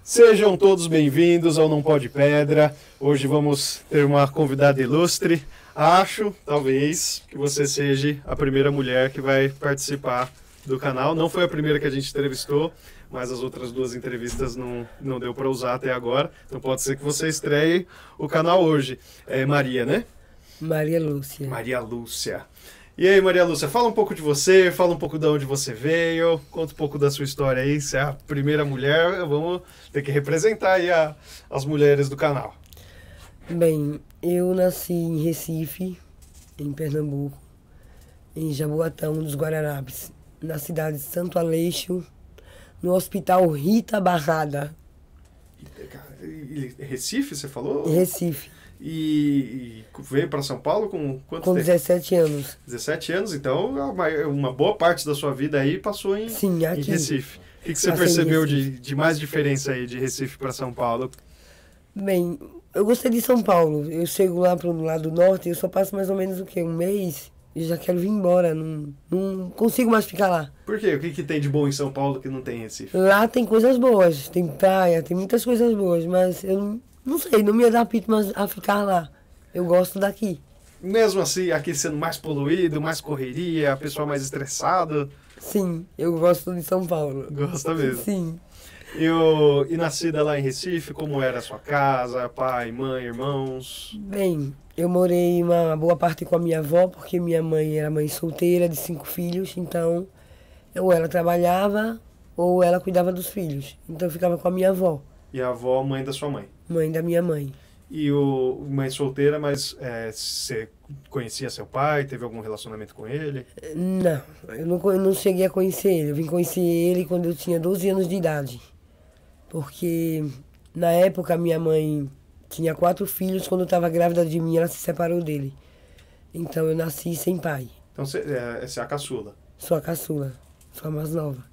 Sejam todos bem-vindos ao Não Pode Pedra. Hoje vamos ter uma convidada ilustre. Acho, talvez, que você seja a primeira mulher que vai participar do canal. Não foi a primeira que a gente entrevistou, mas as outras duas entrevistas não deu para usar até agora. Então pode ser que você estreie o canal hoje. É Maria, né? Maria Lúcia. Maria Lúcia. E aí, Maria Lúcia, fala um pouco de você, fala um pouco de onde você veio, conta um pouco da sua história aí. Você é a primeira mulher, vamos ter que representar aí as mulheres do canal. Bem, eu nasci em Recife, em Pernambuco, em Jaboatão dos Guararapes, na cidade de Santo Aleixo, no Hospital Rita Barrada. Recife, você falou? Em Recife. E veio para São Paulo com quanto com tempo? 17 anos. 17 anos, então uma boa parte da sua vida aí passou em, Sim, aqui. em Recife. O que você Passei em percebeu Recife. de mais diferença aí de Recife para São Paulo? Bem, eu gostei de São Paulo. Eu chego lá pro lado do norte, eu só passo mais ou menos o quê? Um mês e já quero vir embora. Não consigo mais ficar lá. Por quê? O que tem de bom em São Paulo que não tem em Recife? Lá tem coisas boas, tem praia, tem muitas coisas boas, mas eu não sei, não me adapto mais a ficar lá. Eu gosto daqui. Mesmo assim, aqui sendo mais poluído, mais correria, a pessoa mais estressada. Sim, eu gosto de São Paulo. Gosta mesmo. Sim. E nascida lá em Recife, como era a sua casa, pai, mãe, irmãos? Bem, eu morei uma boa parte com a minha avó, porque minha mãe era mãe solteira de 5 filhos, então ou ela trabalhava ou ela cuidava dos filhos. Então eu ficava com a minha avó, E a avó, mãe da sua mãe? mãe da minha mãe. E o mãe solteira, mas você conhecia seu pai? Teve algum relacionamento com ele? Não, eu não cheguei a conhecer ele. Eu vim conhecer ele quando eu tinha 12 anos de idade. Porque na época minha mãe tinha 4 filhos, quando eu estava grávida de mim ela se separou dele. Então eu nasci sem pai. Então você é a caçula. Sou a caçula, sou a mais nova.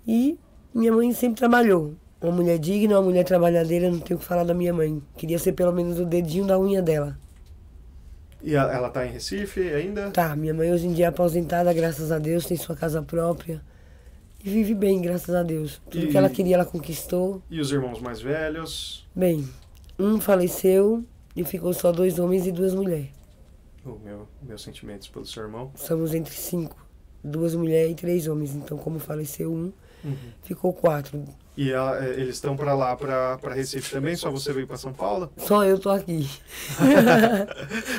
E minha mãe sempre trabalhou. Uma mulher digna, uma mulher trabalhadeira, não tenho o que falar da minha mãe. Queria ser pelo menos o dedinho da unha dela. E ela tá em Recife ainda? Tá, minha mãe hoje em dia é aposentada, graças a Deus, tem sua casa própria. E vive bem, graças a Deus. Tudo que ela queria, ela conquistou. E os irmãos mais velhos? Bem, um faleceu e ficou só 2 homens e 2 mulheres. Meus sentimentos pelo seu irmão. Somos entre 5, 2 mulheres e 3 homens. Então, como faleceu um, ficou 4. E eles estão para lá, para Recife também? Só você veio para São Paulo? Só eu tô aqui.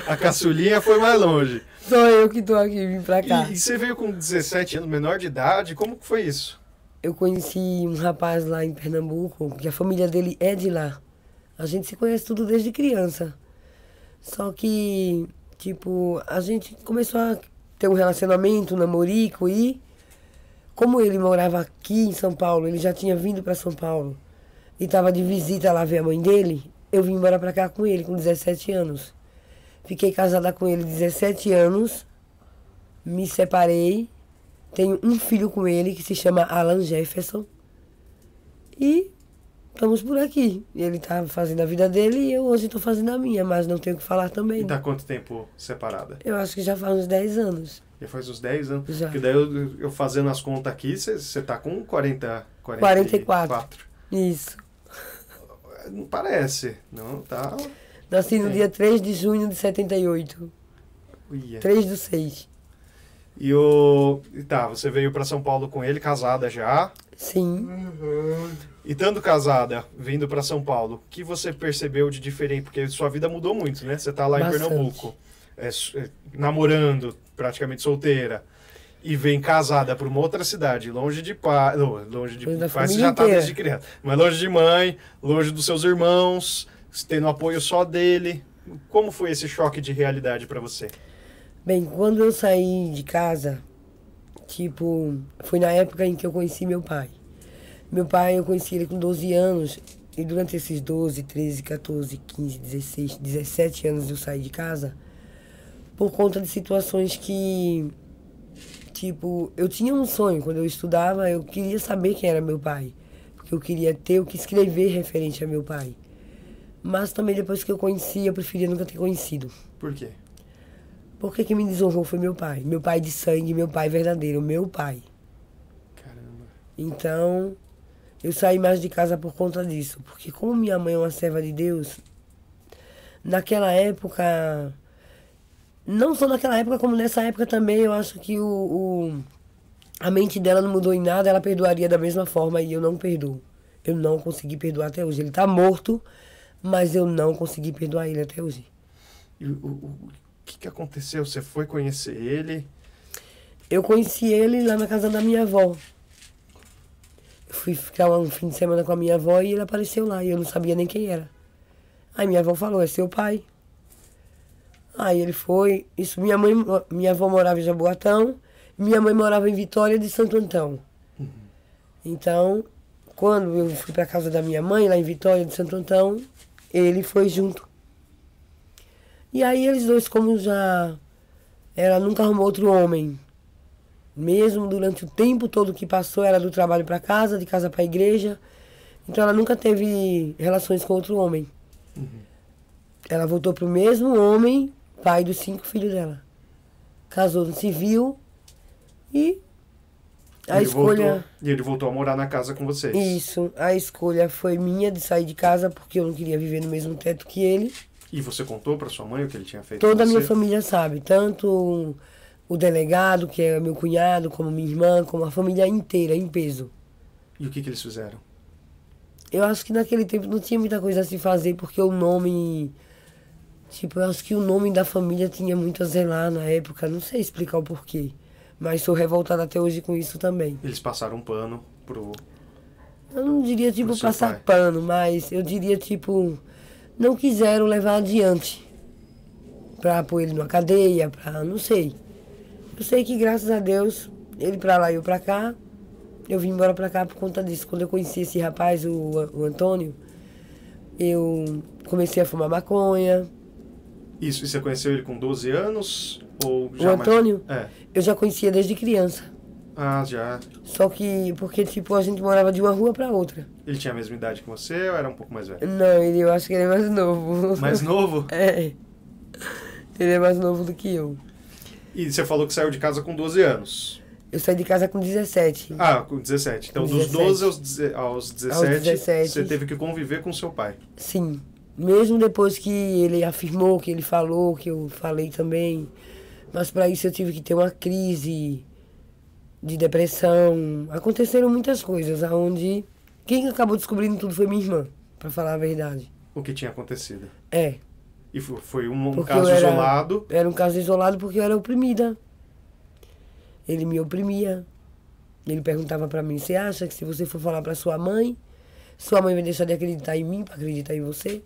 A caçulinha foi mais longe. Só eu que tô aqui, vim pra cá. E você veio com 17 anos, menor de idade, como que foi isso? Eu conheci um rapaz lá em Pernambuco, que a família dele é de lá. A gente se conhece tudo desde criança. Só que, tipo, a gente começou a ter um relacionamento, um namorico e... Como ele morava aqui em São Paulo, ele já tinha vindo para São Paulo e estava de visita lá ver a mãe dele, eu vim embora para cá com ele, com 17 anos. Fiquei casada com ele 17 anos, me separei, tenho um filho com ele que se chama Alan Jefferson e estamos por aqui. Ele está fazendo a vida dele e eu hoje estou fazendo a minha, mas não tenho o que falar também. E tá quanto tempo separada? Eu acho que já faz uns 10 anos. Já faz uns 10 anos? Já. Porque daí eu fazendo as contas aqui, você tá com 44. 44. Isso. Não parece, não, tá... Nasci no dia 3 de junho de 78. Uia. 3/6. Tá, você veio para São Paulo com ele, casada já. Sim. E estando casada, vindo para São Paulo, o que você percebeu de diferente? Porque sua vida mudou muito, né? Você tá lá Bastante. em Pernambuco, namorando, praticamente solteira, e vem casada para uma outra cidade, longe de pai, longe de Longe da pai, você família já tá inteira. desde criança, mas longe de mãe, longe dos seus irmãos, tendo apoio só dele. Como foi esse choque de realidade para você? Bem, quando eu saí de casa, tipo, foi na época em que eu conheci meu pai. Meu pai, eu conheci ele com 12 anos, e durante esses 12, 13, 14, 15, 16, 17 anos eu saí de casa, por conta de situações que, tipo, eu tinha um sonho, quando eu estudava, eu queria saber quem era meu pai, porque eu queria ter o que escrever referente a meu pai. Mas também depois que eu conheci, eu preferia nunca ter conhecido. Por quê? Porque quem me desonrou foi meu pai. Meu pai de sangue, meu pai verdadeiro, meu pai. Caramba. Então, Eu saí mais de casa por conta disso. Porque como minha mãe é uma serva de Deus, naquela época, não só naquela época, como nessa época também, eu acho que a mente dela não mudou em nada, ela perdoaria da mesma forma e eu não perdoo. Eu não consegui perdoar até hoje. Ele tá morto, mas eu não consegui perdoar ele até hoje. E o que aconteceu? Você foi conhecer ele? Eu conheci ele lá na casa da minha avó. Eu fui ficar um fim de semana com a minha avó e ele apareceu lá e eu não sabia nem quem era. Aí minha avó falou, é seu pai. Aí ele foi. Isso, minha avó morava em Jaboatão, minha mãe morava em Vitória de Santo Antão. Uhum. Então, quando eu fui para casa da minha mãe, lá em Vitória de Santo Antão, ele foi junto. E aí eles dois, como já... Ela nunca arrumou outro homem. Mesmo durante o tempo todo que passou, era do trabalho para casa, de casa para a igreja. Então ela nunca teve relações com outro homem. Uhum. Ela voltou pro mesmo homem, pai dos 5 filhos dela. Casou no civil e a escolha... E ele voltou a morar na casa com vocês? Isso, a escolha foi minha de sair de casa porque eu não queria viver no mesmo teto que ele. E você contou para sua mãe o que ele tinha feito? Toda a minha família sabe, tanto o delegado, que é meu cunhado, como minha irmã, como a família inteira, em peso. E o que eles fizeram? Eu acho que naquele tempo não tinha muita coisa a se fazer, porque o nome... Tipo, eu acho que o nome da família tinha muito a zelar na época, não sei explicar o porquê. Mas sou revoltada até hoje com isso também. Eles passaram um pano Eu não diria, tipo, passar pai. pano, mas eu diria, tipo... Não quiseram levar adiante. Pra pôr ele numa cadeia, pra... não sei. Eu sei que, graças a Deus, ele pra lá e eu pra cá, eu vim embora pra cá por conta disso. Quando eu conheci esse rapaz, o Antônio, eu comecei a fumar maconha. Isso, e você conheceu ele com 12 anos? Ou O Antônio, É. eu já conhecia desde criança. Ah, já. Só que, porque, tipo, a gente morava de uma rua pra outra. Ele tinha a mesma idade que você ou era um pouco mais velho? Não, eu acho que ele é mais novo. Mais novo? É. Ele é mais novo do que eu. E você falou que saiu de casa com 12 anos. Eu saí de casa com 17. Ah, com 17. Então, Com dos 17. 12 aos 17, você teve que conviver com seu pai. Sim. Mesmo depois que ele afirmou, que ele falou, que eu falei também. Mas para isso eu tive que ter uma crise de depressão. Aconteceram muitas coisas, onde quem acabou descobrindo tudo foi minha irmã, para falar a verdade. O que tinha acontecido? É. E foi um Porque caso isolado? Era um caso isolado porque eu era oprimida. Ele me oprimia. Ele perguntava para mim, você acha que se você for falar para sua mãe vai deixar de acreditar em mim para acreditar em você?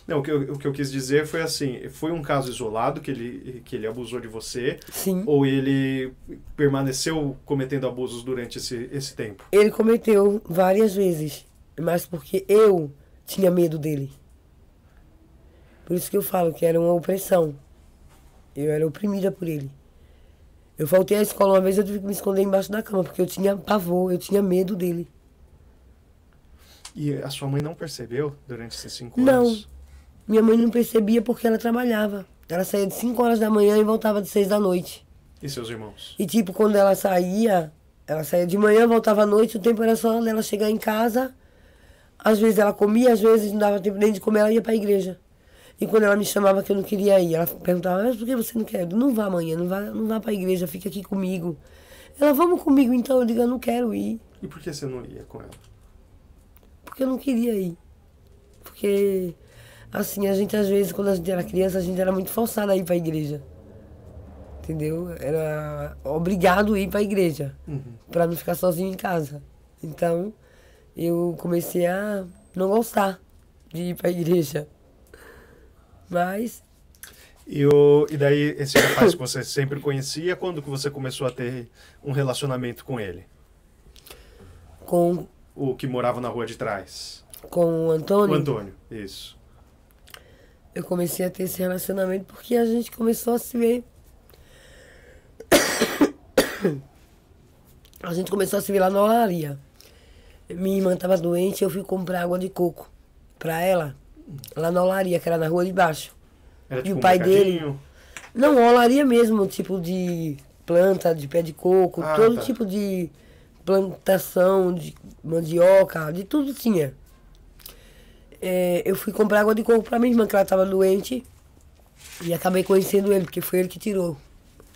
Não, o que eu quis dizer foi assim, foi um caso isolado que ele abusou de você? Sim. Ou ele permaneceu cometendo abusos durante esse tempo? Ele cometeu várias vezes, mas porque eu tinha medo dele. Por isso que eu falo que era uma opressão. Eu era oprimida por ele. Eu faltei à escola uma vez, eu tive que me esconder embaixo da cama, porque eu tinha pavor, eu tinha medo dele. E a sua mãe não percebeu durante esses 5 Não. anos? Minha mãe não percebia porque ela trabalhava. Ela saía de 5 horas da manhã e voltava de 6 da noite. E seus irmãos? E tipo, quando ela saía de manhã, voltava à noite, o tempo era só dela chegar em casa. Às vezes ela comia, às vezes não dava tempo nem de comer, ela ia pra igreja. E quando ela me chamava que eu não queria ir, ela perguntava, mas por que você não quer? Eu, não vá amanhã, não vá pra igreja, fica aqui comigo. Ela, vamos comigo então? Eu digo, eu não quero ir. E por que você não ia com ela? Porque eu não queria ir. Porque, assim, a gente às vezes, quando a gente era criança, a gente era muito forçada a ir pra igreja. Entendeu? Era obrigado a ir pra igreja. Uhum. Pra não ficar sozinho em casa. Então, eu comecei a não gostar de ir pra igreja. Mas... E daí, esse rapaz que você sempre conhecia, quando que você começou a ter um relacionamento com ele? Com O que morava na rua de trás? o Antônio? O Antônio, isso. Eu comecei a ter esse relacionamento porque a gente começou a se ver. A gente começou a se ver lá na olaria. Minha irmã estava doente, eu fui comprar água de coco pra ela, lá na olaria, que era na rua de baixo. Era E tipo o pai um dele... mercadinho? Não, olaria mesmo, tipo de planta, de pé de coco, Ah, todo tá. tipo de plantação de mandioca, de tudo tinha. Eu fui comprar água de coco pra minha irmã, que ela tava doente. E acabei conhecendo ele, porque foi ele que tirou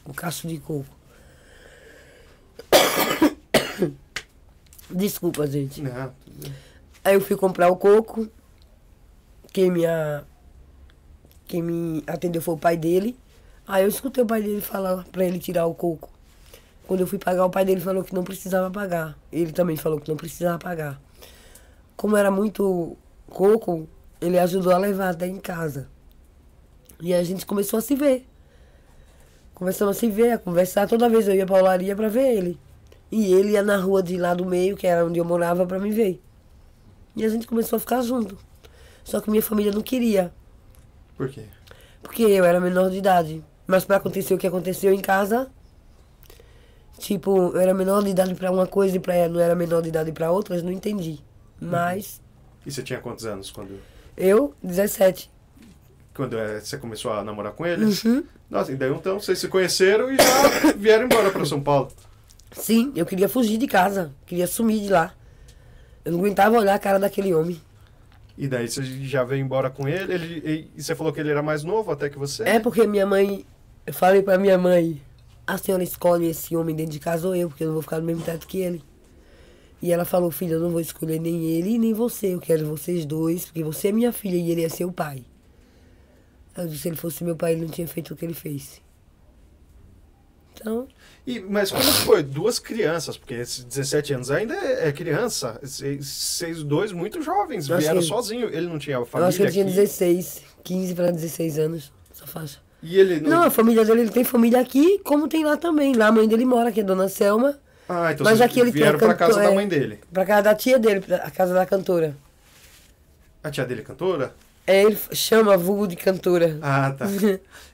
o cacho de coco. Desculpa, gente. Não. Aí eu fui comprar o coco. Quem me atendeu foi o pai dele. Aí eu escutei o pai dele falar pra ele tirar o coco. Quando eu fui pagar, o pai dele falou que não precisava pagar. Ele também falou que não precisava pagar. Como era muito coco, ele ajudou a levar até em casa. E a gente começou a se ver. Começamos a se ver, a conversar. Toda vez eu ia pra olaria pra ver ele. E ele ia na rua de lá do meio, que era onde eu morava, pra me ver. E a gente começou a ficar junto. Só que minha família não queria. Por quê? Porque eu era menor de idade. Mas pra acontecer o que aconteceu em casa, tipo, eu era menor de idade pra uma coisa e pra ela não era menor de idade pra outras, não entendi. Mas... E você tinha quantos anos quando... Eu, 17. Quando você começou a namorar com ele? Uhum. Nossa, e daí então vocês se conheceram e já vieram embora pra São Paulo. Sim, eu queria fugir de casa. Queria sumir de lá. Eu não aguentava olhar a cara daquele homem. E daí você já veio embora com ele? E você falou que ele era mais novo até que você? É porque minha mãe... Eu falei pra minha mãe... A senhora escolhe esse homem dentro de casa ou eu, porque eu não vou ficar no mesmo teto que ele. E ela falou, filha, eu não vou escolher nem ele nem você. Eu quero vocês dois, porque você é minha filha e ele é seu pai. Eu disse, se ele fosse meu pai, ele não tinha feito o que ele fez. Então... Mas como foi? Duas crianças, porque esses 17 anos ainda é criança. Vocês dois muito jovens, vieram sozinhos. Ele não tinha família? Eu acho que ele tinha aqui? 16, 15 para 16 anos, essa faixa. E ele não... Não, a família dele, ele tem família aqui, como tem lá também. Lá a mãe dele mora, que é Dona Selma. Ah, então mas vocês aqui ele vieram pra casa da mãe dele. Pra casa da tia dele, a casa da cantora. A tia dele é cantora? Ele chama vulgo de cantora. Ah, tá.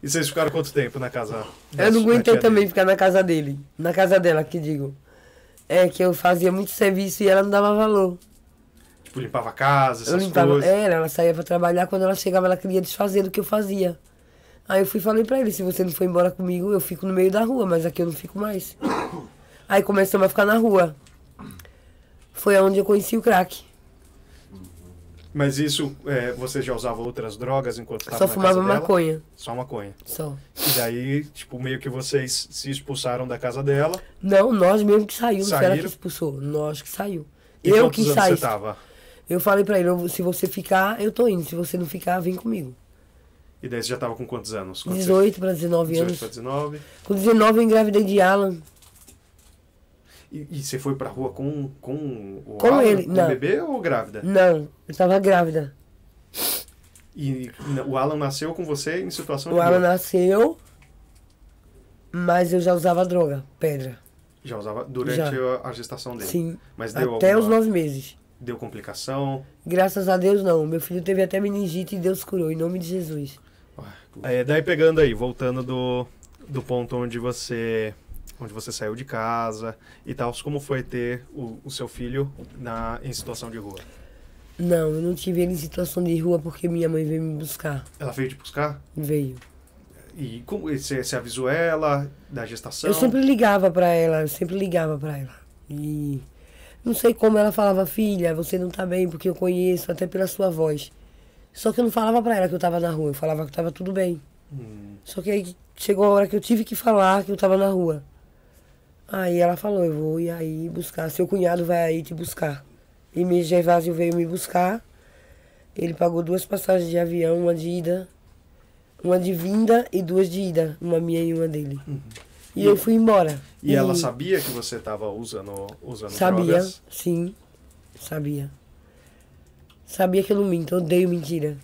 E vocês ficaram quanto tempo na casa? Eu não aguentei também dele? ficar na casa dele. Na casa dela, que digo. É que eu fazia muito serviço e ela não dava valor. Tipo, limpava a casa, essas Eu limpava, coisas. ela saía pra trabalhar, quando ela chegava ela queria desfazer do que eu fazia. Aí eu fui e falei pra ele, se você não for embora comigo, eu fico no meio da rua, mas aqui eu não fico mais. Aí começamos a ficar na rua. Foi onde eu conheci o crack. Mas isso, você já usava outras drogas enquanto estava Só na fumava casa dela? maconha. Só maconha. Só. E daí, tipo, meio que vocês se expulsaram da casa dela. Não, nós mesmo que saiu, não foi ela Saíram? que expulsou. Nós que saiu. E Eu quantos que anos saí. você tava? Eu falei pra ele, se você ficar, eu tô indo. Se você não ficar, vem comigo. E daí você já tava com quantos anos? Quando 18 para 19 18 anos. para 19. Com 19 eu engravidei de Alan. E você foi pra rua com o Com Alan, ele, com não. o bebê ou grávida? Não, eu tava grávida. E o Alan nasceu com você em situação O de Alan dor? nasceu, mas eu já usava droga, pedra. Já usava durante Já. a gestação dele? Sim, Mas deu até os alguma- 9 meses. Deu complicação? Graças a Deus não. Meu filho teve até meningite e Deus curou, em nome de Jesus. Daí pegando aí, voltando do ponto onde você saiu de casa e tal, como foi ter o seu filho em situação de rua? Não, eu não tive ele em situação de rua porque minha mãe veio me buscar. Ela veio te buscar? Veio. E como você avisou ela da gestação? Eu sempre ligava pra ela, E não sei como ela falava, filha, você não tá bem porque eu conheço, até pela sua voz. Só que eu não falava pra ela que eu tava na rua, eu falava que tava tudo bem. Só que aí chegou a hora que eu tive que falar que eu tava na rua. Aí ela falou, eu vou ir aí buscar, seu cunhado vai aí te buscar. E meu Gervásio veio me buscar, ele pagou 2 passagens de avião, uma de ida, uma de vinda e 2 de ida, uma minha e uma dele. E eu fui embora. E ela sabia que você estava usando Sabia, drogas? sim, sabia. Sabia que eu não minto, eu odeio mentira.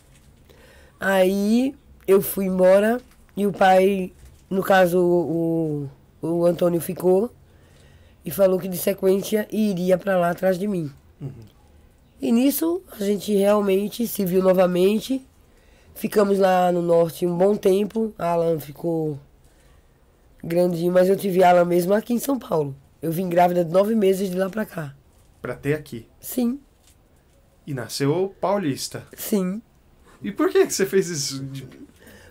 Aí eu fui embora e o pai, no caso o Antônio ficou e falou que de sequência iria pra lá atrás de mim. E nisso a gente realmente se viu novamente. Ficamos lá no norte um bom tempo. Alan ficou grandinho, mas eu tive Alan mesmo aqui em São Paulo. Eu vim grávida de 9 meses de lá pra cá. Pra ter aqui. Sim, E nasceu paulista. sim. E por que você fez isso?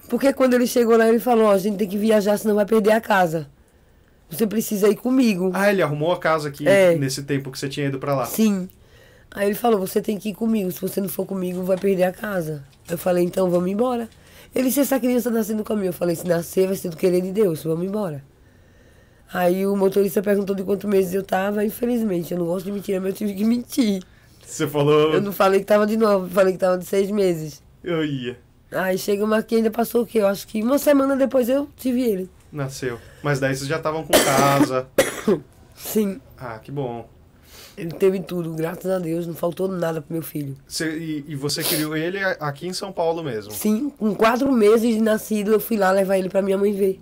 Porque quando ele chegou lá, ele falou, ó, a gente tem que viajar, senão vai perder a casa. você precisa ir comigo. Ah, ele arrumou a casa aqui nesse tempo que você tinha ido pra lá. Sim. Aí ele falou, você tem que ir comigo, se você não for comigo, vai perder a casa. Eu falei, então vamos embora. Ele disse, essa criança nascendo no caminho. Eu falei, se nascer vai ser do querer de Deus, vamos embora. Aí o motorista perguntou de quantos meses eu tava, infelizmente, eu não gosto de mentira, mas eu tive que mentir. Você falou... Eu não falei que tava de 9, falei que tava de 6 meses. Eu ia. Aí chegamos aqui, ainda passou o quê? Eu acho que uma semana depois eu tive ele. Nasceu. Mas daí vocês já estavam com casa. Sim. Ah, que bom. Ele teve tudo, graças a Deus, não faltou nada pro meu filho. E você criou ele aqui em São Paulo mesmo? Sim, com 4 meses de nascido, eu fui lá levar ele pra minha mãe ver.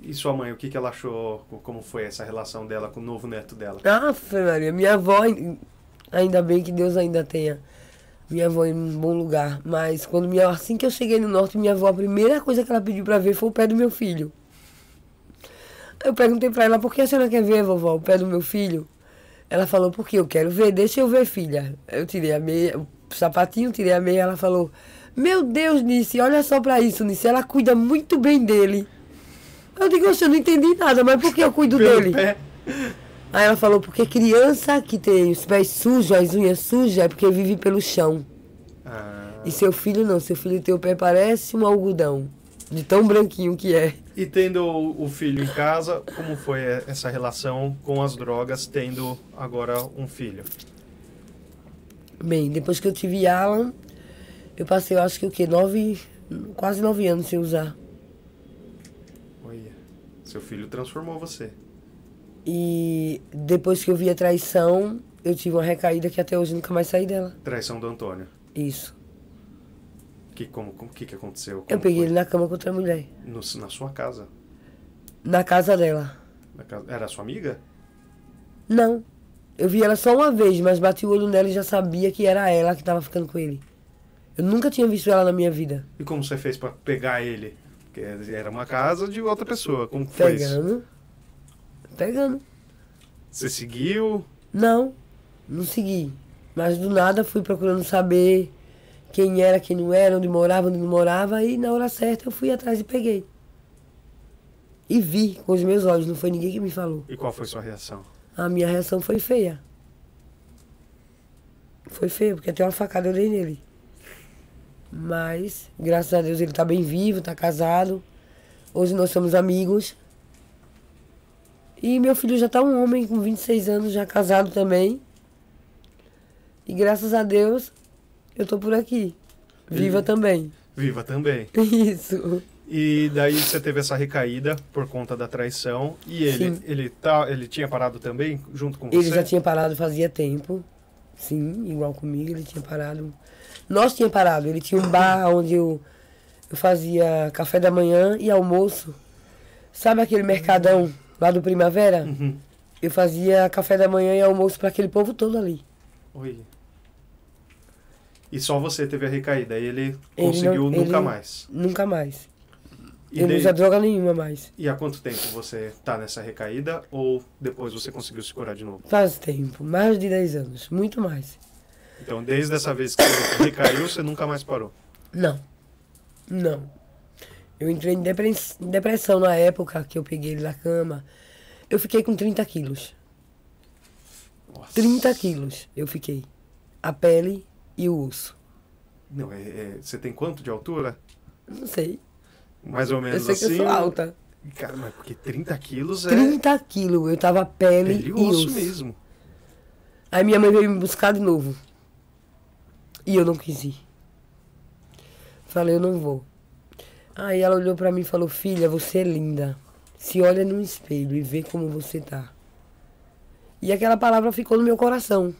E sua mãe, o que ela achou? Como foi essa relação dela com o novo neto dela? Ah, Maria, minha avó, ainda bem que Deus ainda tenha minha avó em um bom lugar. Mas assim que eu cheguei no norte, minha avó, a primeira coisa que ela pediu pra ver foi o pé do meu filho. Eu perguntei pra ela, por que a senhora quer ver, vovó, o pé do meu filho? Ela falou, porque eu quero ver, deixa eu ver, filha. Eu tirei a meia, o sapatinho, tirei a meia, ela falou, meu Deus, Nice, olha só pra isso, Nice, ela cuida muito bem dele. Eu digo, eu não entendi nada, mas por que eu cuido dele? Pé. Aí ela falou, porque criança que tem os pés sujos, as unhas sujas, é porque vive pelo chão. E seu filho não, seu filho tem o pé parece um algodão, de tão branquinho que é. E tendo o filho em casa, como foi essa relação com as drogas, tendo agora um filho? Bem, depois que eu tive Alan, eu passei, eu acho que o quê? Quase 9 anos sem usar. Olha, seu filho transformou você. E depois que eu vi a traição, eu tive uma recaída que até hoje nunca mais saí dela. Traição do Antônio. Isso. O que aconteceu? Eu peguei ele na cama com outra mulher. Na sua casa? Na casa dela. Era sua amiga? Não. Eu vi ela só uma vez, mas bati o olho nela e já sabia que era ela que estava ficando com ele. Eu nunca tinha visto ela na minha vida. E como você fez pra pegar ele? Porque era uma casa de outra pessoa. Como foi isso? Pegando. Você seguiu? Não segui. Mas do nada fui procurando saber quem era, quem não era, onde não morava. E na hora certa eu fui atrás e peguei. E vi com os meus olhos, não foi ninguém que me falou. E qual foi sua reação? A minha reação foi feia. Foi feia, porque até uma facada eu dei nele. Mas, graças a Deus, ele tá bem vivo, tá casado. Hoje nós somos amigos. E meu filho já tá um homem com 26 anos, já casado também. E graças a Deus, eu tô por aqui. Viva também. Viva também. Isso. E daí você teve essa recaída por conta da traição. E ele tinha parado também, junto com você? Ele já tinha parado fazia tempo. Sim, igual comigo, ele tinha parado. Nós tínhamos parado. Ele tinha um bar onde eu fazia café da manhã e almoço. Sabe aquele mercadão lá do Primavera? Uhum. Eu fazia café da manhã e almoço para aquele povo todo ali. Oi. E só você teve a recaída, e ele conseguiu nunca mais? Nunca mais. E eu não uso droga nenhuma mais. E há quanto tempo você tá nessa recaída, ou depois você conseguiu se curar de novo? Faz tempo, mais de 10 anos, muito mais. Então, desde essa vez que você recaiu, você nunca mais parou? Não. Eu entrei em depressão na época que eu peguei ele na cama. Eu fiquei com 30 quilos. Nossa. 30 quilos eu fiquei. A pele e o osso. Não, você tem quanto de altura? Não sei. Mais ou menos assim? Eu sei que eu sou alta. Cara, mas porque 30 quilos 30 quilos, eu tava pele e osso mesmo. Aí minha mãe veio me buscar de novo. E eu não quis ir. Falei, eu não vou. Aí ela olhou pra mim e falou, filha, você é linda. Se olha no espelho e vê como você tá. E aquela palavra ficou no meu coração.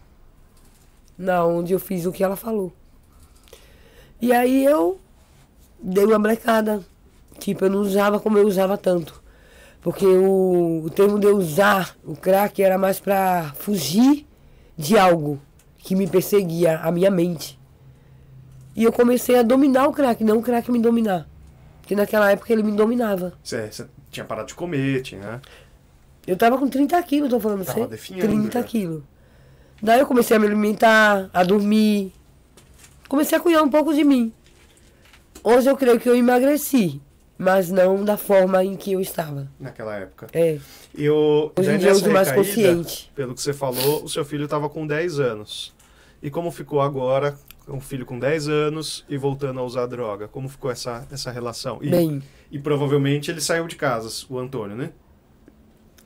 Na onde eu fiz o que ela falou. E aí eu dei uma brecada. Tipo, eu não usava como eu usava tanto. Porque o termo de eu usar o crack era mais pra fugir de algo que me perseguia, a minha mente. E eu comecei a dominar o crack, não o crack me dominar. Porque naquela época ele me dominava. Você tinha parado de comer, tinha... Eu tava com 30 quilos, tô falando pra você. Tava definhando 30 já. quilos. Daí eu comecei a me alimentar, a dormir. Comecei a cuidar um pouco de mim. Hoje eu creio que eu emagreci. mas não da forma em que eu estava. Naquela época. É. Hoje em dia eu uso mais consciente. Pelo que você falou, o seu filho estava com 10 anos. E como ficou agora, um filho com 10 anos e voltando a usar droga? Como ficou essa relação? E provavelmente ele saiu de casa, o Antônio, né?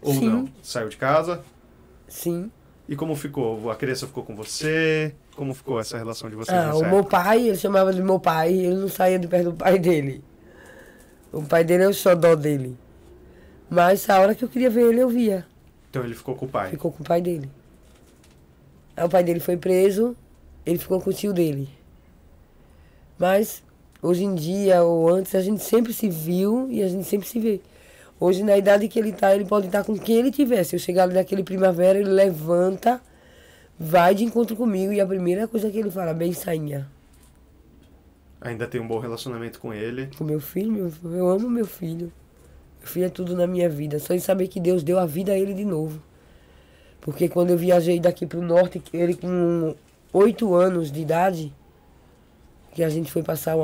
Ou sim. Não? Saiu de casa? Sim. E como ficou? A criança ficou com você? Como ficou essa relação de vocês? O meu pai, ele chamava de meu pai, ele não saía de perto do pai dele. O pai dele é o xodó dele. Mas a hora que eu queria ver ele, eu via. Então ele ficou com o pai? Ficou com o pai dele. Aí o pai dele foi preso, ele ficou com o tio dele. Mas, hoje em dia, ou antes, a gente sempre se viu e a gente sempre se vê. Hoje, na idade que ele tá, ele pode estar com quem ele tiver. Se eu chegar ali naquele primavera, ele levanta, vai de encontro comigo e a primeira coisa que ele fala, bem sainha. Ainda tem um bom relacionamento com ele? Com meu filho, eu amo meu filho. Meu filho é tudo na minha vida. Só em saber que Deus deu a vida a ele de novo. Porque quando eu viajei daqui pro norte, ele com 8 anos de idade, que a gente foi passar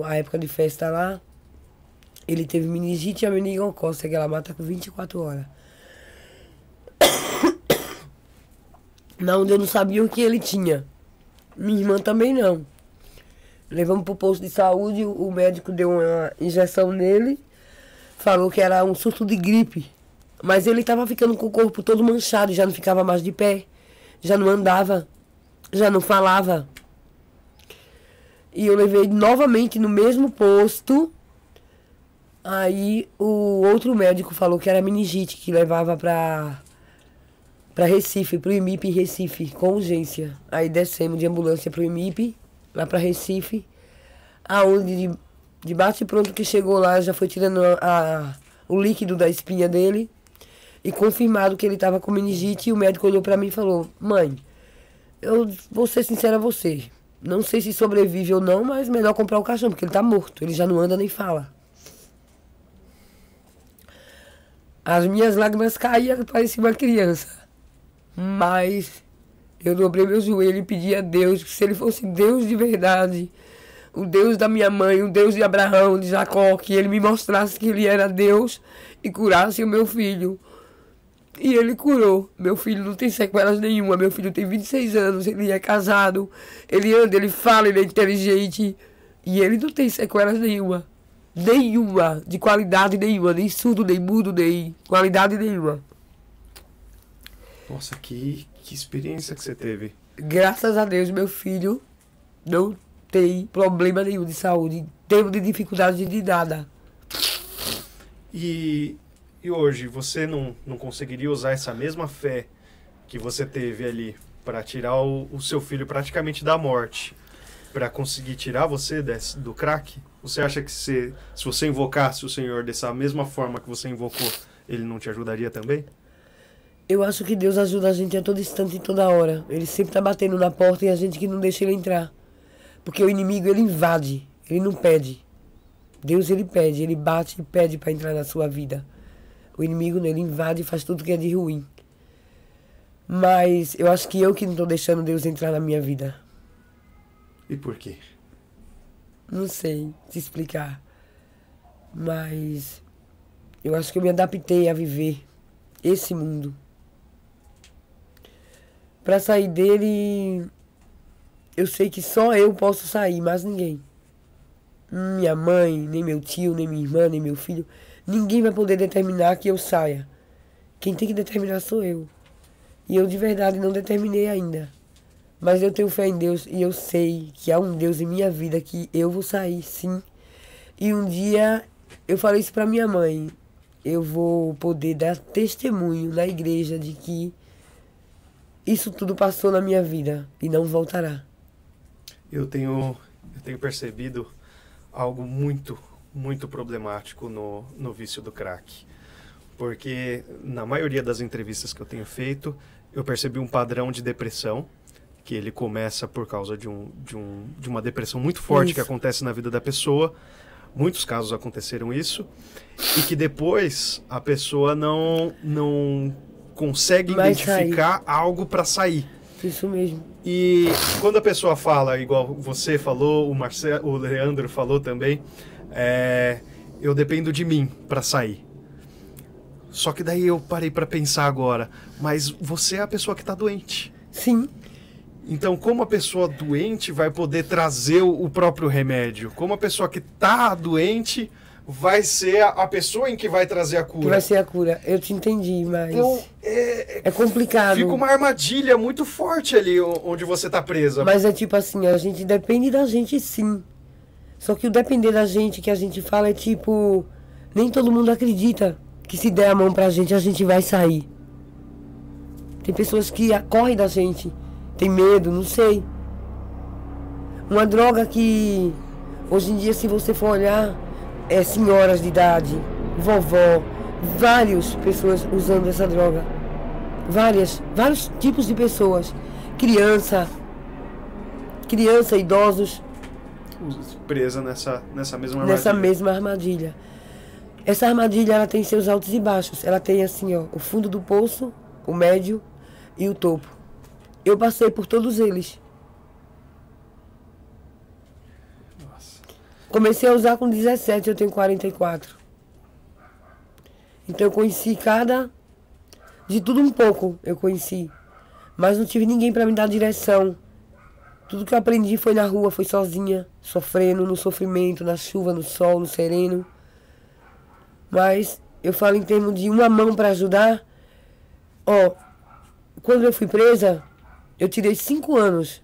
a época de festa lá, ele teve meningite e a meningocócica, que ela mata com 24 horas. Na onde eu não sabia o que ele tinha. Minha irmã também não. Levamos pro posto de saúde, o médico deu uma injeção nele, falou que era um surto de gripe. Mas ele estava ficando com o corpo todo manchado, já não ficava mais de pé, já não andava, já não falava. E eu levei novamente no mesmo posto. Aí o outro médico falou que era meningite, que levava para Recife, pro IMIP em Recife, com urgência. Aí descemos de ambulância pro IMIP, lá para Recife, aonde de bate pronto que chegou lá, já foi tirando o líquido da espinha dele e confirmado que ele estava com meningite. E o médico olhou para mim e falou: mãe, eu vou ser sincera a você, não sei se sobrevive ou não, mas melhor comprar o caixão, porque ele tá morto, ele já não anda nem fala. As minhas lágrimas caíam, parecia uma criança, mas eu dobrei meu joelho e pedi a Deus que, se ele fosse Deus de verdade, o Deus da minha mãe, o Deus de Abraão, de Jacó, que ele me mostrasse que ele era Deus e curasse o meu filho. E ele curou. Meu filho não tem sequelas nenhuma. Meu filho tem 26 anos, ele é casado, ele anda, ele fala, ele é inteligente. E ele não tem sequelas nenhuma. Nenhuma, de qualidade nenhuma, nem surdo, nem mudo, nem qualidade nenhuma. Nossa, que experiência que você teve. Graças a Deus, meu filho não tem problema nenhum de saúde, em termos de dificuldade de nada. E hoje, você não conseguiria usar essa mesma fé que você teve ali para tirar o seu filho praticamente da morte, para conseguir tirar você do crack? Você acha que se você invocasse o Senhor dessa mesma forma que você invocou, Ele não te ajudaria também? Eu acho que Deus ajuda a gente a todo instante e toda hora. Ele sempre está batendo na porta e a gente que não deixa Ele entrar. Porque o inimigo, ele invade, ele não pede. Deus, ele pede, ele bate e pede para entrar na sua vida. O inimigo, ele invade e faz tudo que é de ruim. Mas eu acho que eu que não estou deixando Deus entrar na minha vida. E por quê? Não sei te explicar. Mas eu acho que eu me adaptei a viver esse mundo. Para sair dele, eu sei que só eu posso sair, mais ninguém. Minha mãe, nem meu tio, nem minha irmã, nem meu filho. Ninguém vai poder determinar que eu saia. Quem tem que determinar sou eu. E eu de verdade não determinei ainda. Mas eu tenho fé em Deus e eu sei que há um Deus em minha vida que eu vou sair, sim. E um dia eu falei isso para minha mãe. Eu vou poder dar testemunho na igreja de que isso tudo passou na minha vida e não voltará. Eu tenho percebido algo muito, muito problemático no vício do crack. Porque na maioria das entrevistas que eu tenho feito, eu percebi um padrão de depressão, que ele começa por causa de uma depressão muito forte que acontece na vida da pessoa. Muitos casos aconteceram isso. E que depois a pessoa não consegue identificar algo para sair. Isso mesmo. E quando a pessoa fala, igual você falou, o Leandro falou também, eu dependo de mim para sair. Só que daí eu parei para pensar agora, mas você é a pessoa que está doente. Sim. Então, como a pessoa doente vai poder trazer o próprio remédio? Como a pessoa que está doente vai ser a pessoa em que vai trazer a cura? Que vai ser a cura. Eu te entendi, mas Então, é complicado. Fica uma armadilha muito forte ali onde você está presa. Mas é tipo assim, a gente depende da gente, sim. Só que o depender da gente que a gente fala é tipo... Nem todo mundo acredita que se der a mão pra gente, a gente vai sair. Tem pessoas que correm da gente. Tem medo, não sei. Uma droga que... Hoje em dia, se você for olhar... É senhoras de idade, vovó... Várias pessoas usando essa droga. Vários tipos de pessoas. Criança, idosos... Presa nessa mesma armadilha. Nessa mesma armadilha. Essa armadilha, ela tem seus altos e baixos. Ela tem assim, ó, o fundo do poço, o médio e o topo. Eu passei por todos eles. Nossa. Comecei a usar com 17, eu tenho 44. Então eu conheci de tudo um pouco, eu conheci. Mas não tive ninguém para me dar direção. Tudo que eu aprendi foi na rua, foi sozinha, sofrendo, no sofrimento, na chuva, no sol, no sereno. Mas eu falo em termos de uma mão para ajudar. Ó, quando eu fui presa, eu tirei 5 anos.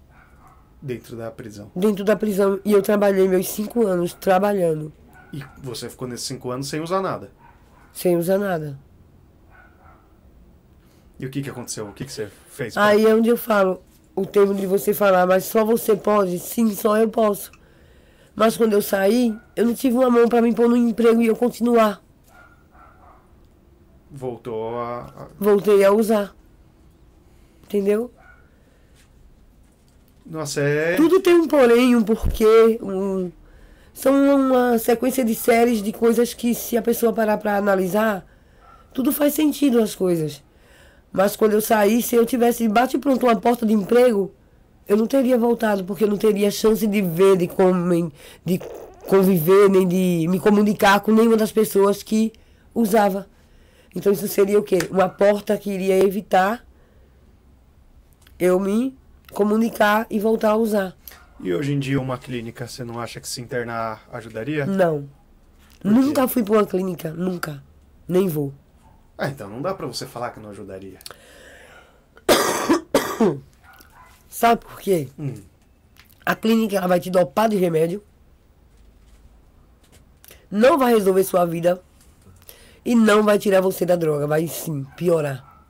Dentro da prisão. Dentro da prisão. E eu trabalhei meus 5 anos trabalhando. E você ficou nesses 5 anos sem usar nada? Sem usar nada. E o que aconteceu? O que você fez? Aí é onde eu falo o termo de você falar, mas só você pode? Sim, só eu posso. Mas quando eu saí, eu não tive uma mão para me pôr no emprego e eu continuar. Voltei a usar. Entendeu? Nossa, Tudo tem um porém, um porquê, São uma sequência de séries de coisas que, se a pessoa parar para analisar, tudo faz sentido as coisas. Mas quando eu saí, se eu tivesse bate pronto uma porta de emprego, eu não teria voltado, porque eu não teria chance de ver, de conviver, nem de me comunicar com nenhuma das pessoas que usava. Então isso seria o quê? Uma porta que iria evitar eu me comunicar e voltar a usar. E hoje em dia uma clínica, você não acha que se internar ajudaria? Não. Nunca fui para uma clínica, nunca. Nem vou. Ah, então não dá pra você falar que não ajudaria. Sabe por quê? A clínica, ela vai te dopar de remédio. Não vai resolver sua vida. E não vai tirar você da droga. Vai sim piorar.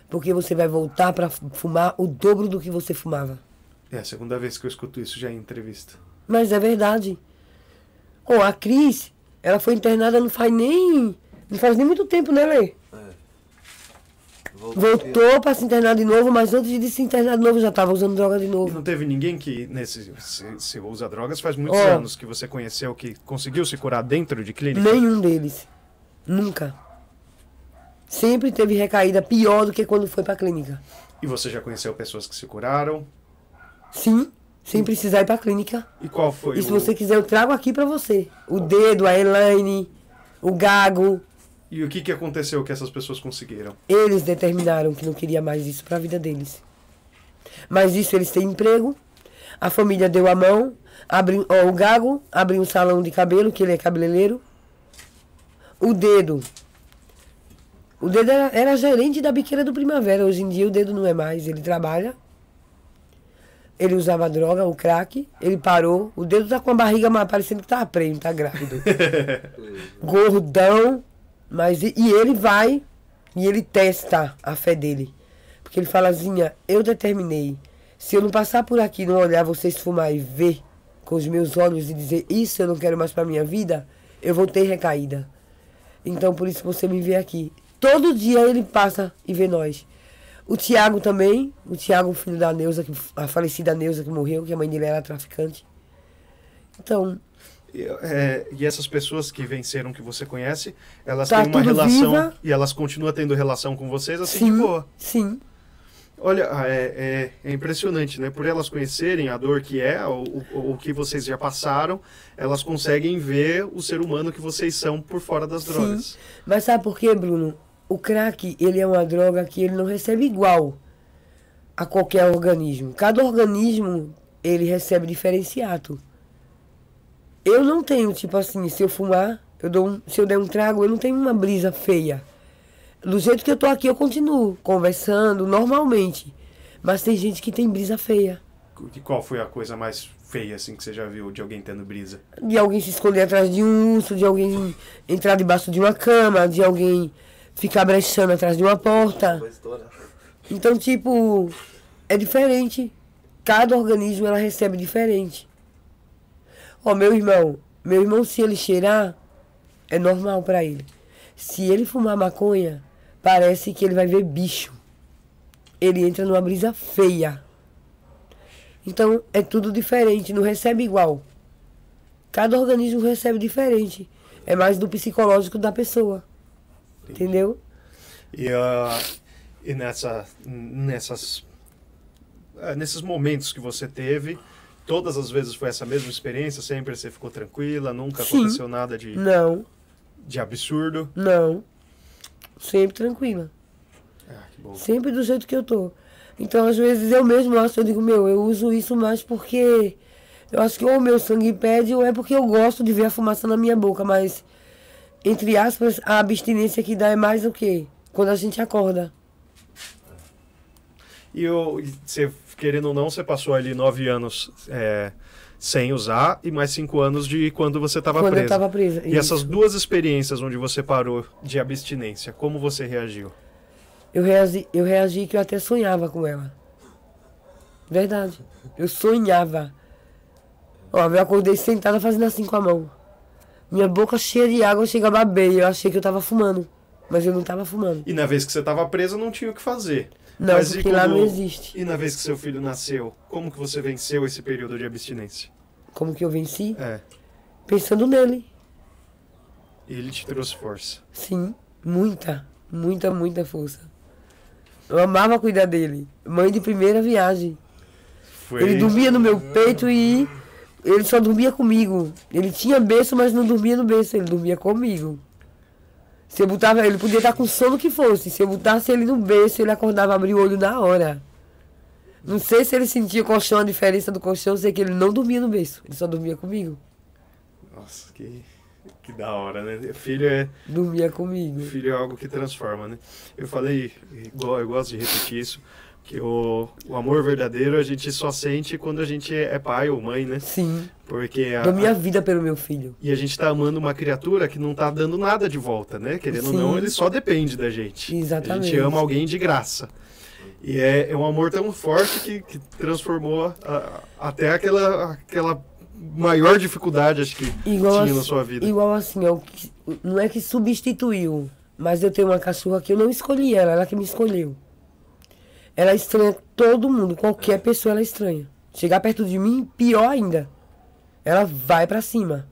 Porque você vai voltar pra fumar o dobro do que você fumava. É a segunda vez que eu escuto isso já em entrevista. Mas é verdade. A Cris, ela foi internada não faz nem muito tempo, né, Lê? Voltou pra se internar de novo, mas antes de se internar de novo já tava usando droga de E novo. não teve ninguém que, se usa drogas faz muitos anos, que você conheceu, que conseguiu se curar dentro de clínica? Nenhum deles. Nunca. Sempre teve recaída pior do que quando foi pra clínica. E você já conheceu pessoas que se curaram? Sim, sem precisar ir pra clínica. E qual foi E se você quiser, eu trago aqui pra você. O Dedo, a Elaine, o Gago. E o que aconteceu que essas pessoas conseguiram? Eles determinaram que não queria mais isso pra vida deles. Mas isso, eles têm emprego. A família deu a mão. O Gago abriu um salão de cabelo, que ele é cabeleireiro. O Dedo era gerente da Biqueira do Primavera. Hoje em dia o Dedo não é mais. Ele trabalha. Ele usava droga, o crack. Ele parou. O Dedo tá com a barriga parecendo que tá preso, tá grávido. Gordão. Mas ele vai e ele testa a fé dele. Porque ele fala assim, eu determinei. Se eu não passar por aqui, não olhar vocês fumar e ver com os meus olhos e dizer isso eu não quero mais pra minha vida, eu vou ter recaída. Então por isso você me vê aqui. Todo dia ele passa e vê nós. O Tiago também, o filho da Neuza, a falecida Neuza que morreu, que a mãe dele era traficante. Então... E essas pessoas que venceram, que você conhece, elas tá têm uma relação viva. E elas continuam tendo relação com vocês assim sim, de boa. Sim. Olha, é impressionante, né? Por elas conhecerem a dor que é, o que vocês já passaram, elas conseguem ver o ser humano que vocês são por fora das drogas. Sim, mas sabe por quê, Bruno? O crack, ele é uma droga que ele não recebe igual a qualquer organismo. Cada organismo, ele recebe diferenciado. Eu não tenho, tipo assim, se eu fumar, se eu der um trago, eu não tenho uma brisa feia. Do jeito que eu tô aqui, eu continuo conversando normalmente. Mas tem gente que tem brisa feia. E qual foi a coisa mais feia, assim, que você já viu de alguém tendo brisa? De alguém se esconder atrás de um urso, de alguém entrar debaixo de uma cama, de alguém ficar brechando atrás de uma porta. Então, tipo, é diferente. Cada organismo, ela recebe diferente. Ó, meu irmão, se ele cheirar, é normal pra ele. Se ele fumar maconha, parece que ele vai ver bicho. Ele entra numa brisa feia. Então, é tudo diferente, não recebe igual. Cada organismo recebe diferente. É mais do psicológico da pessoa. Entendeu? E nesses momentos que você teve, todas as vezes foi essa mesma experiência? Sempre você ficou tranquila? Nunca Sim. aconteceu nada Não. de absurdo? Não. Sempre tranquila. Que bom. Sempre do jeito que eu tô. Então, às vezes, eu mesmo acho, eu digo, eu uso isso mais porque eu acho que ou o meu sangue pede ou é porque eu gosto de ver a fumaça na minha boca, mas, entre aspas, a abstinência que dá é mais o quê? Quando a gente acorda. E você, querendo ou não, você passou ali 9 anos sem usar e mais 5 anos de quando você estava presa. Quando eu estava presa. E essas duas experiências onde você parou de abstinência, como você reagiu? Eu reagi que eu até sonhava com ela. Verdade. Eu sonhava. Ó, eu acordei sentada fazendo assim com a mão. Minha boca cheia de água, chega a baber. Eu achei que eu tava fumando. Mas eu não tava fumando. E na vez que você estava presa, não tinha o que fazer. Não, mas porque lá não existe. E na vez que seu filho nasceu, como que você venceu esse período de abstinência? Como que eu venci? Pensando nele. Ele te trouxe força. Sim, muita, muita, muita força. Eu amava cuidar dele. Mãe de primeira viagem. Ele dormia no meu peito e ele só dormia comigo. Ele tinha berço, mas não dormia no berço, ele dormia comigo. Se eu botava, ele podia estar com sono que fosse. Se eu botasse ele no berço, ele acordava, abria o olho na hora. Não sei se ele sentia o colchão, a diferença do colchão, sei que ele não dormia no berço, ele só dormia comigo. Nossa, que da hora, né? Filho dormia comigo. Filho é algo que transforma, né? Eu falei, eu gosto de repetir isso, que o amor verdadeiro a gente só sente quando a gente é pai ou mãe, né? Sim. Porque dou minha vida pelo meu filho. E a gente tá amando uma criatura que não tá dando nada de volta, né? Querendo ou não, ele só depende da gente. Exatamente. A gente ama alguém de graça. E é um amor tão forte que transformou até aquela maior dificuldade, acho que tinha na sua vida. Igual assim, não é que substituiu, mas eu tenho uma cachorra que eu não escolhi ela que me escolheu. Ela estranha todo mundo, qualquer pessoa ela estranha. Chegar perto de mim, pior ainda. Ela vai pra cima.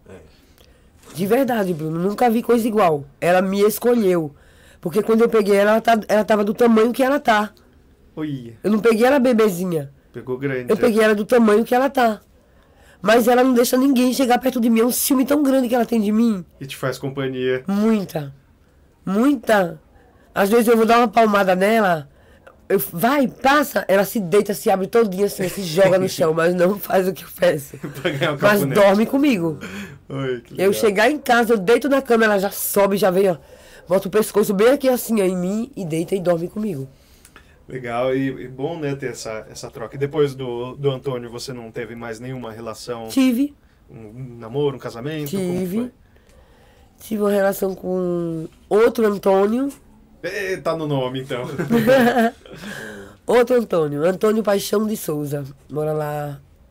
De verdade, Bruno, nunca vi coisa igual. Ela me escolheu. Porque quando eu peguei ela, ela tava do tamanho que ela tá. Oi. Eu não peguei ela bebezinha. Pegou grande. Eu peguei ela do tamanho que ela tá. Mas ela não deixa ninguém chegar perto de mim. É um ciúme tão grande que ela tem de mim. E te faz companhia. Muita. Muita. Às vezes eu vou dar uma palmada nela. Vai, passa. Ela se deita, se abre todinha assim, se joga no chão. Mas não faz o que eu peço. Mas dorme comigo. Oi, que legal. Eu chegar em casa, eu deito na cama, ela já sobe, já vem, ó. Bota o pescoço bem aqui assim, ó, em mim. E deita e dorme comigo. Legal, e bom, né, ter essa troca. E depois do Antônio, você não teve mais nenhuma relação? Tive. Um namoro, um casamento? Tive. Como foi? Tive uma relação com outro Antônio. Tá no nome, então. Outro Antônio. Antônio Paixão de Souza.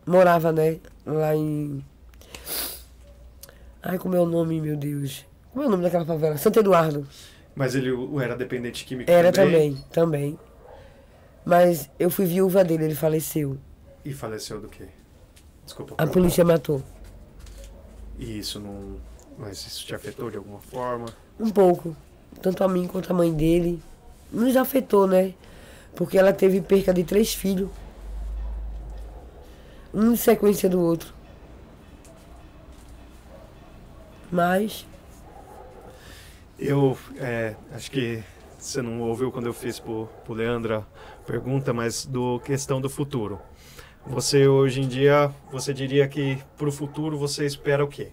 Morava, né, lá em... Ai, como é o nome, meu Deus? Como é o nome daquela favela? Santo Eduardo. Mas ele era dependente químico também? Era também. Mas eu fui viúva dele, ele faleceu. E faleceu do quê? Desculpa. A polícia matou. E isso não... Mas isso te afetou de alguma forma? Um pouco. Tanto a mim quanto a mãe dele. Nos afetou, né? Porque ela teve perca de 3 filhos. Um em sequência do outro. Mas... Eu acho que você não ouviu quando eu fiz pro Leandro a pergunta, mas do questão do futuro. Você hoje em dia, você diria que pro futuro você espera o quê?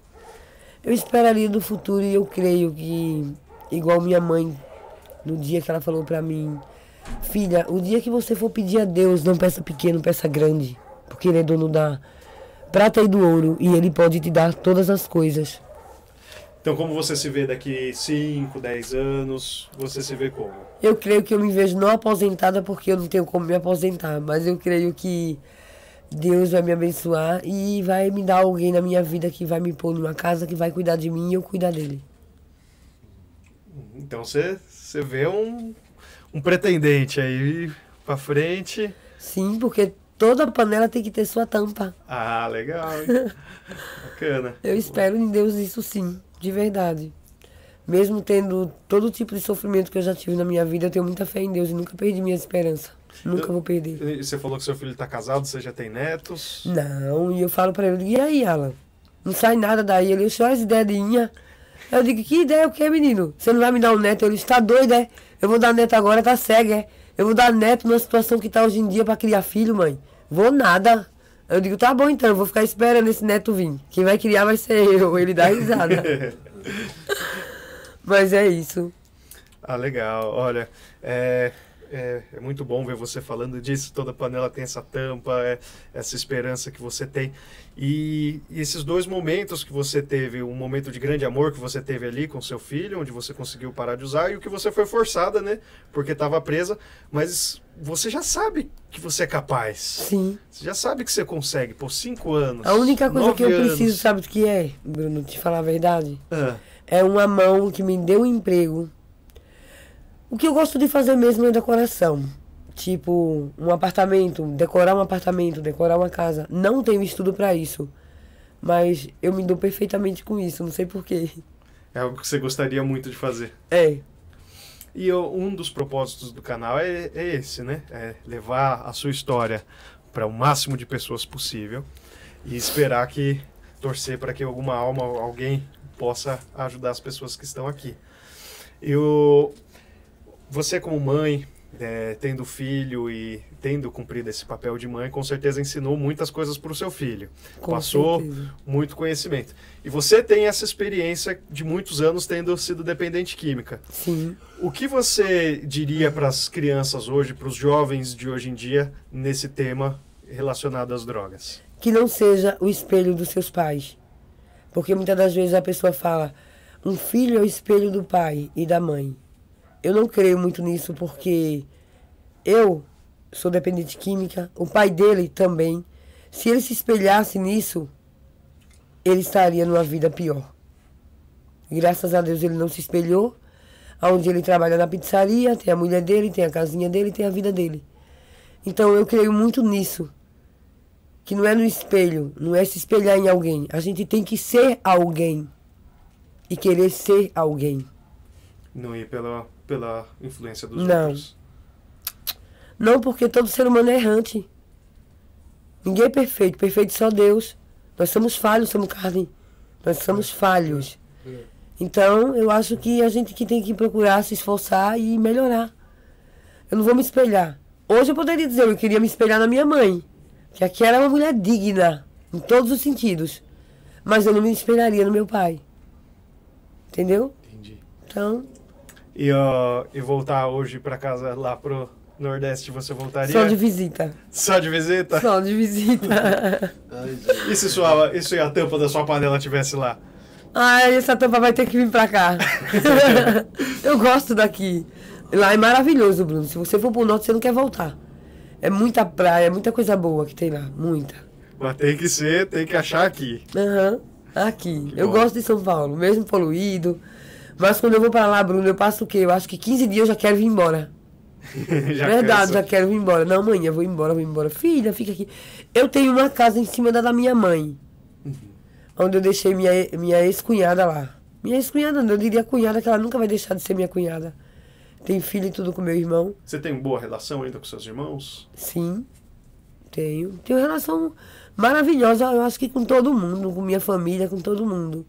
Eu esperaria do futuro e eu creio que, igual minha mãe, no dia que ela falou pra mim, filha, o dia que você for pedir a Deus, não peça pequeno, peça grande, porque Ele é dono da prata e do ouro e Ele pode te dar todas as coisas. Então, como você se vê daqui 5, 10 anos, você se vê como? Eu creio que eu me vejo não aposentada porque eu não tenho como me aposentar, mas eu creio que Deus vai me abençoar e vai me dar alguém na minha vida que vai me pôr numa casa, que vai cuidar de mim e eu cuidar dele. Então você vê um pretendente aí pra frente. Sim, porque toda panela tem que ter sua tampa. Ah, legal, hein? Bacana. Eu espero em Deus isso sim, de verdade. Mesmo tendo todo tipo de sofrimento que eu já tive na minha vida, eu tenho muita fé em Deus e nunca perdi minha esperança. Nunca vou perder. Você falou que seu filho tá casado, você já tem netos? Não, e eu falo pra ele, e aí, Alan? Não sai nada daí. Ele, só as ideias. Eu digo, que ideia o que, menino? Você não vai me dar um neto? Ele está doido, é? Eu vou dar neto agora, tá cego, é? Eu vou dar neto numa situação que tá hoje em dia pra criar filho, mãe. Vou nada. Eu digo, tá bom então, eu vou ficar esperando esse neto vir. Quem vai criar vai ser eu. Ele dá risada. Mas é isso. Ah, legal. Olha, é muito bom ver você falando disso. Toda panela tem essa tampa, essa esperança que você tem. E esses 2 momentos que você teve, um momento de grande amor que você teve ali com seu filho, onde você conseguiu parar de usar, e o que você foi forçada, né? Porque estava presa, mas você já sabe que você é capaz. Sim. Você já sabe que você consegue, por 5 anos. A única coisa que eu 9 preciso, anos. sabe o que é, Bruno? Te falar a verdade? Ah, É uma mão que me deu um emprego. O que eu gosto de fazer mesmo é decoração. Tipo, um apartamento, decorar uma casa. Não tenho estudo pra isso. Mas eu me dou perfeitamente com isso, não sei porquê. é algo que você gostaria muito de fazer. É, E um dos propósitos do canal é esse, né? É levar a sua história para o máximo de pessoas possível e esperar que, torcer para que alguma alma, alguém possa ajudar as pessoas que estão aqui. Você como mãe, tendo filho e tendo cumprido esse papel de mãe, com certeza ensinou muitas coisas para o seu filho. com Passou certeza. muito conhecimento. E você tem essa experiência de muitos anos tendo sido dependente química. Sim. O que você diria para as crianças hoje, para os jovens de hoje em dia, nesse tema relacionado às drogas? Que não seja o espelho dos seus pais. Porque muitas das vezes a pessoa fala, um filho é o espelho do pai e da mãe. Eu não creio muito nisso porque eu sou dependente química, o pai dele também. Se ele se espelhasse nisso, ele estaria numa vida pior. Graças a Deus ele não se espelhou. Onde ele trabalha na pizzaria, tem a mulher dele, tem a casinha dele, tem a vida dele. Então eu creio muito nisso. Que não é no espelho, não é se espelhar em alguém. A gente tem que ser alguém. E querer ser alguém. Não ir pela influência dos Não. outros. Não, porque todo ser humano é errante. Ninguém é perfeito, perfeito só Deus. Nós somos falhos, somos carne. Nós somos falhos. Então, eu acho que a gente que tem que procurar se esforçar e melhorar. Eu não vou me espelhar. Hoje eu poderia dizer, eu queria me espelhar na minha mãe. Que aqui era uma mulher digna, em todos os sentidos. Mas eu não me espelharia no meu pai. Entendeu? Entendi. Então, E voltar hoje para casa lá pro Nordeste, você voltaria? só de visita. Só de visita? Só de visita. E se a tampa da sua panela estivesse lá? Ai, essa tampa vai ter que vir pra cá. Eu gosto daqui. Lá é maravilhoso, Bruno. Se você for pro norte, você não quer voltar. É muita praia, muita coisa boa que tem lá. Muita. Mas tem que achar aqui. Aham, aqui. Que Eu bom. gosto de São Paulo, mesmo poluído. Mas quando eu vou pra lá, Bruno, eu passo o quê? Eu acho que 15 dias eu já quero vir embora. Verdade, cansa. já quero vir embora. Não, mãe, eu vou embora. Filha, fica aqui. Eu tenho uma casa em cima da minha mãe. Onde eu deixei minha ex-cunhada lá. Minha ex-cunhada, não, eu diria cunhada, que ela nunca vai deixar de ser minha cunhada. Tenho filho e tudo com meu irmão. Você tem boa relação ainda com seus irmãos? Sim, tenho. Tenho relação maravilhosa, eu acho que com todo mundo, com minha família, com todo mundo.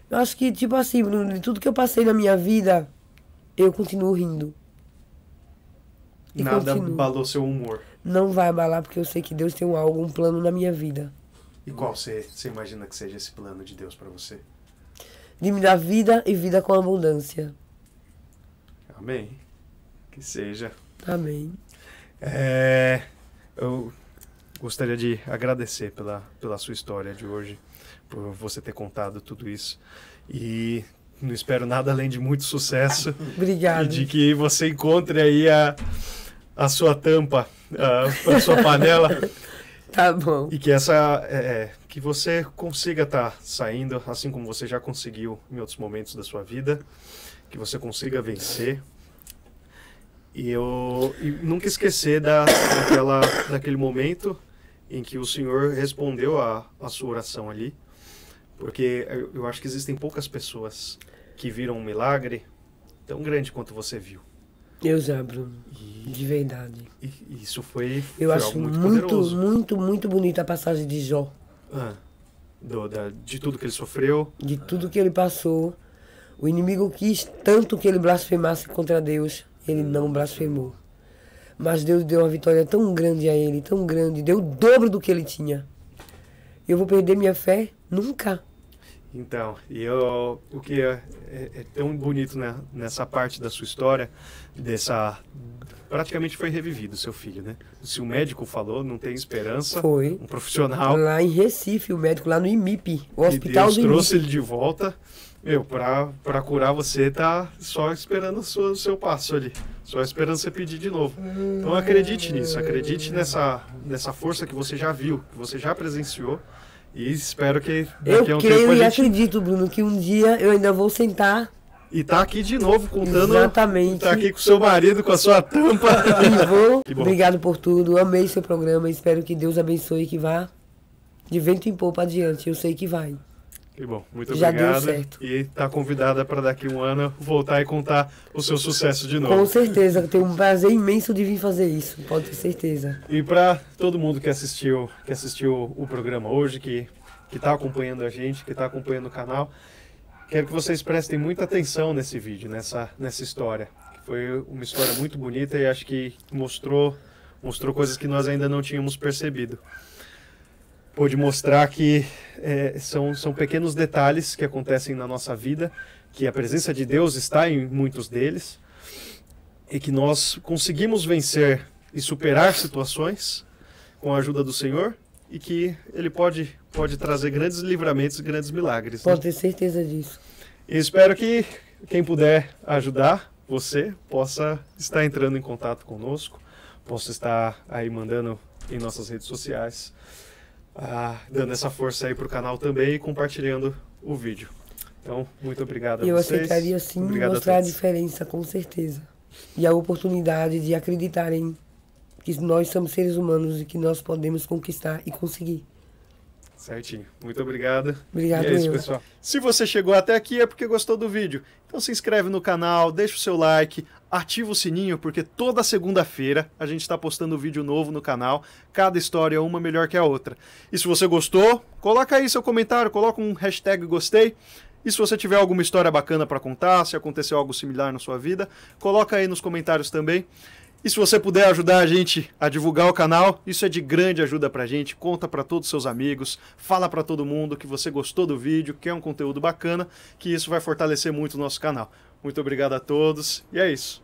Eu acho que, tipo assim, Bruno, de tudo que eu passei na minha vida, eu continuo rindo. E Nada continuo. abalou seu humor. Não vai abalar, porque eu sei que Deus tem um plano na minha vida. E qual você imagina que seja esse plano de Deus para você? De me dar vida e vida com abundância. Amém. Que seja. Amém. Eu gostaria de agradecer pela sua história de hoje, por você ter contado tudo isso. E não espero nada além de muito sucesso. Obrigada. E de que você encontre aí a sua tampa para sua panela. Tá bom. E que que você consiga estar saindo, assim como você já conseguiu em outros momentos da sua vida, que você consiga vencer. E nunca esquecer daquele momento em que o Senhor respondeu a sua oração ali, porque eu acho que existem poucas pessoas que viram um milagre tão grande quanto você viu. Eu já, Bruno. De verdade. E isso foi Eu acho algo muito muito, poderoso. muito, muito bonita a passagem de Jó. De tudo que ele sofreu. De tudo que ele passou. O inimigo quis tanto que ele blasfemasse contra Deus. Ele não blasfemou. Mas Deus deu uma vitória tão grande a ele, tão grande. Deu o dobro do que ele tinha. Eu vou perder minha fé? Nunca. Então, o que é tão bonito, né, nessa parte da sua história, praticamente foi revivido seu filho, né? Se o médico falou, não tem esperança, Foi. um profissional. Lá em Recife, o médico lá no IMIP, o E hospital Deus do trouxe IMIP. ele de volta. Pra curar você, tá só esperando o seu passo ali. Só esperando você pedir de novo. Então acredite nisso, acredite nessa força que você já viu, que você já presenciou. E espero que daqui a Eu um creio tempo a e gente... acredito, Bruno, que um dia eu ainda vou sentar E tá aqui de novo contando. exatamente. Tá aqui com o seu marido, com a sua tampa. E vou. Que bom. Obrigado por tudo. Amei seu programa. Espero que Deus abençoe e que vá de vento em popa adiante. Eu sei que vai. Que bom, muito Já deu obrigado. certo. E tá convidada para daqui a um ano voltar e contar o seu sucesso de novo. Com certeza. Tenho um prazer imenso de vir fazer isso. Pode ter certeza. E para todo mundo que assistiu o programa hoje, que está acompanhando a gente, que está acompanhando o canal, quero que vocês prestem muita atenção nesse vídeo, nessa história. Foi uma história muito bonita e acho que mostrou coisas que nós ainda não tínhamos percebido. Pôde mostrar que são pequenos detalhes que acontecem na nossa vida, que a presença de Deus está em muitos deles, e que nós conseguimos vencer e superar situações com a ajuda do Senhor, e que Ele pode trazer grandes livramentos e grandes milagres. Pode ter certeza disso. E espero que quem puder ajudar você possa estar entrando em contato conosco, possa estar aí mandando em nossas redes sociais, dando essa força aí para o canal também e compartilhando o vídeo. Então, muito obrigado a Eu vocês. aceitaria sim Obrigado mostrar a todos. diferença, com certeza. E a oportunidade de acreditarem que nós somos seres humanos e que nós podemos conquistar e conseguir. Certinho. Muito obrigado. Obrigado, E é isso, eu. pessoal. Se você chegou até aqui é porque gostou do vídeo. Então se inscreve no canal, deixa o seu like, ativa o sininho, porque toda segunda-feira a gente está postando vídeo novo no canal. Cada história é uma melhor que a outra. E se você gostou, coloca aí seu comentário, coloca um hashtag gostei. E se você tiver alguma história bacana para contar, se aconteceu algo similar na sua vida, coloca aí nos comentários também. E se você puder ajudar a gente a divulgar o canal, isso é de grande ajuda pra gente. Conta para todos os seus amigos, fala para todo mundo que você gostou do vídeo, que é um conteúdo bacana, que isso vai fortalecer muito o nosso canal. Muito obrigado a todos e é isso.